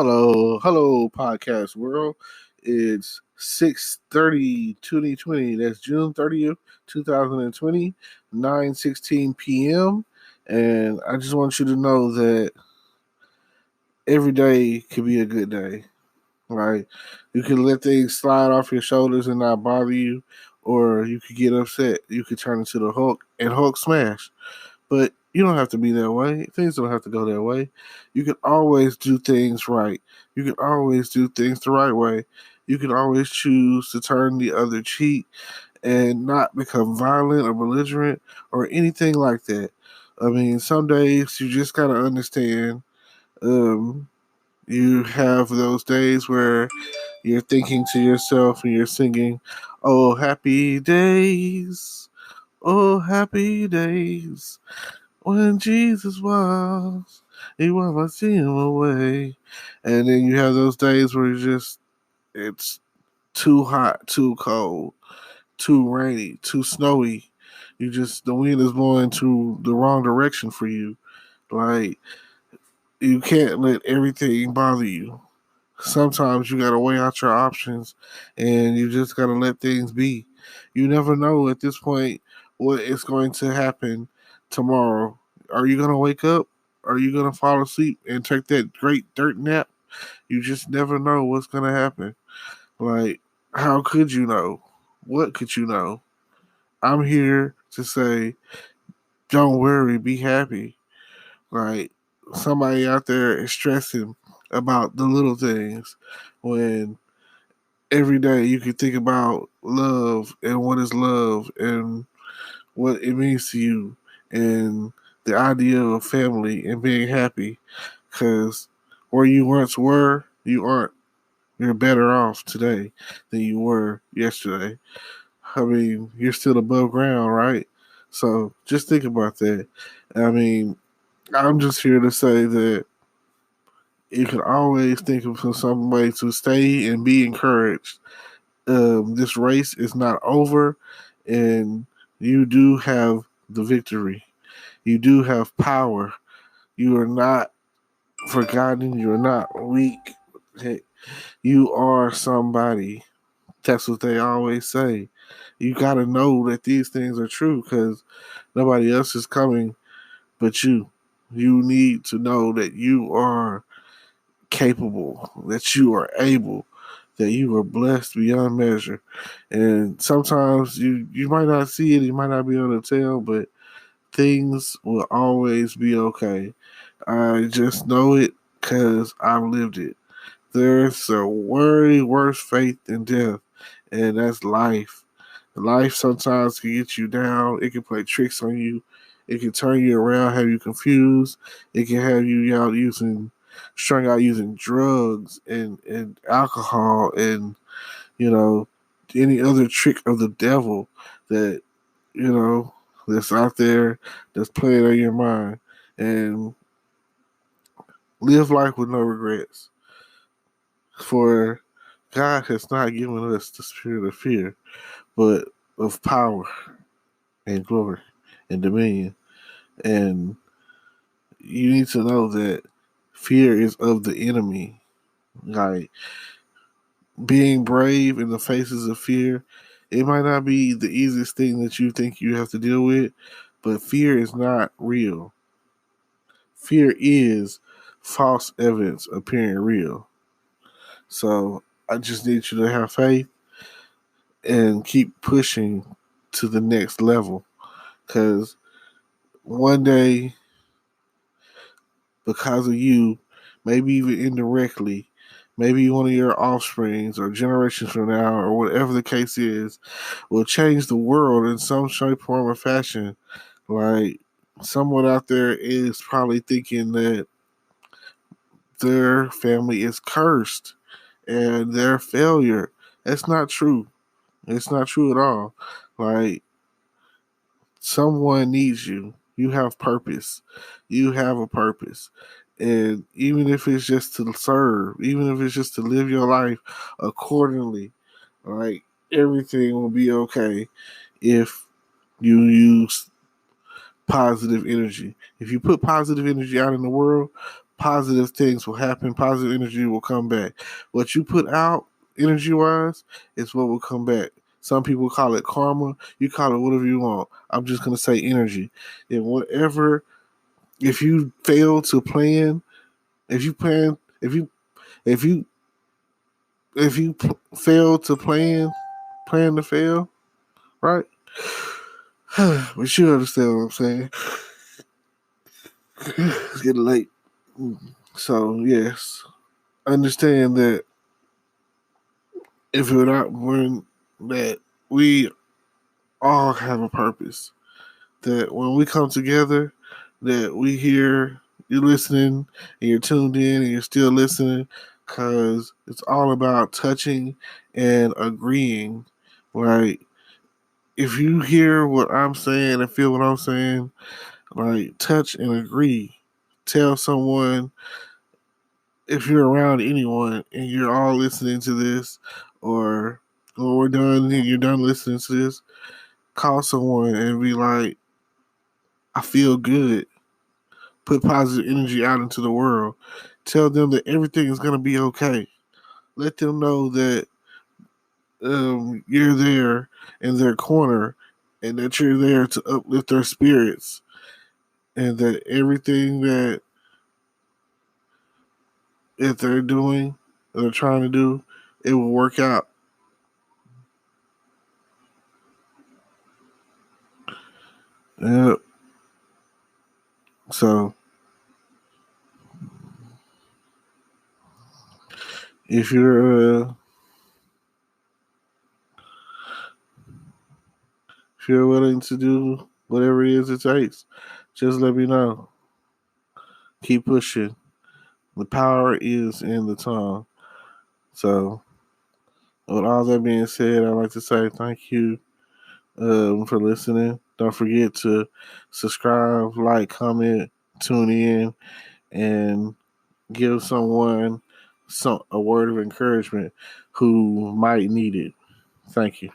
Hello, podcast world. It's 6:30, 2020. That's June 30th, 2020, 9:16 p.m. And I just want you to know that every day could be a good day. Right? You can let things slide off your shoulders and not bother you, or you could get upset. You could turn into the Hulk and Hulk smash. But you don't have to be that way. Things don't have to go that way. You can always do things right. You can always do things the right way. You can always choose to turn the other cheek and not become violent or belligerent or anything like that. I mean, some days you just gotta understand. Um, you have those days where you're thinking to yourself and you're singing, "Oh, happy days, oh, happy days." When Jesus was, he wiped my sin away. And then you have those days where it's too hot, too cold, too rainy, too snowy. The wind is blowing to the wrong direction for you. Like, you can't let everything bother you. Sometimes you gotta weigh out your options and you just gotta let things be. You never know at this point what is going to happen tomorrow. Are you gonna wake up? Are you gonna fall asleep and take that great dirt nap? You just never know what's gonna happen. Like, how could you know? What could you know? I'm here to say, don't worry, be happy. Like, somebody out there is stressing about the little things when every day you can think about love and what is love and what it means to you and the idea of family and being happy. Because where you once were, you aren't. You're better off today than you were yesterday. I mean, you're still above ground, right? So just think about that. I mean, I'm just here to say that you can always think of some way to stay and be encouraged. This race is not over, and you do have the victory. You do have power. You are not forgotten. You are not weak. Hey, you are somebody. That's what they always say. You got to know that these things are true because nobody else is coming but you. You need to know that you are capable, that you are able, that you are blessed beyond measure. And sometimes you might not see it, you might not be able to tell, but things will always be okay. I just know it because I've lived it. There's a very worse fate than death, and that's life. Life sometimes can get you down. It can play tricks on you. It can turn you around, have you confused. It can have you out strung out using drugs and alcohol and, you know, any other trick of the devil that, you know, that's out there that's playing on your mind. And live life with no regrets. For God has not given us the spirit of fear, but of power and glory and dominion. And you need to know that fear is of the enemy. Like, being brave in the faces of fear, it might not be the easiest thing that you think you have to deal with, but fear is not real. Fear is false evidence appearing real. So I just need you to have faith and keep pushing to the next level. Because one day, because of you, maybe even indirectly, maybe one of your offsprings or generations from now or whatever the case is, will change the world in some shape, form, or fashion. Like, someone out there is probably thinking that their family is cursed and their failure. That's not true. It's not true at all. Like, someone needs you. You have purpose. You have a purpose. And even if it's just to serve, even if it's just to live your life accordingly, like, everything will be okay if you use positive energy. If you put positive energy out in the world, positive things will happen. Positive energy will come back. What you put out, energy wise, is what will come back. Some people call it karma. You call it whatever you want. I'm just gonna say energy. And whatever, if you fail to plan, if you plan, if you fail to plan to fail, right? But you understand what I'm saying. It's getting late. So yes, understand that if we're not when that we all have a purpose. That when we come together, that we hear you listening and you're tuned in and you're still listening, because it's all about touching and agreeing. Like if you hear what I'm saying and feel what I'm saying, like touch and agree. Tell someone, if you're around anyone and you're all listening to this, or when we're done and you're done listening to this, call someone and be like, I feel good. Put positive energy out into the world. Tell them that everything is going to be okay. Let them know that you're there in their corner and that you're there to uplift their spirits, and that everything that if they're doing, they're trying to do, it will work out. Yeah. So if you're willing to do whatever it is it takes, just let me know. Keep pushing. The power is in the tongue. So, with all that being said, I'd like to say thank you for listening. Don't forget to subscribe, like, comment, tune in, and give someone a word of encouragement who might need it. Thank you.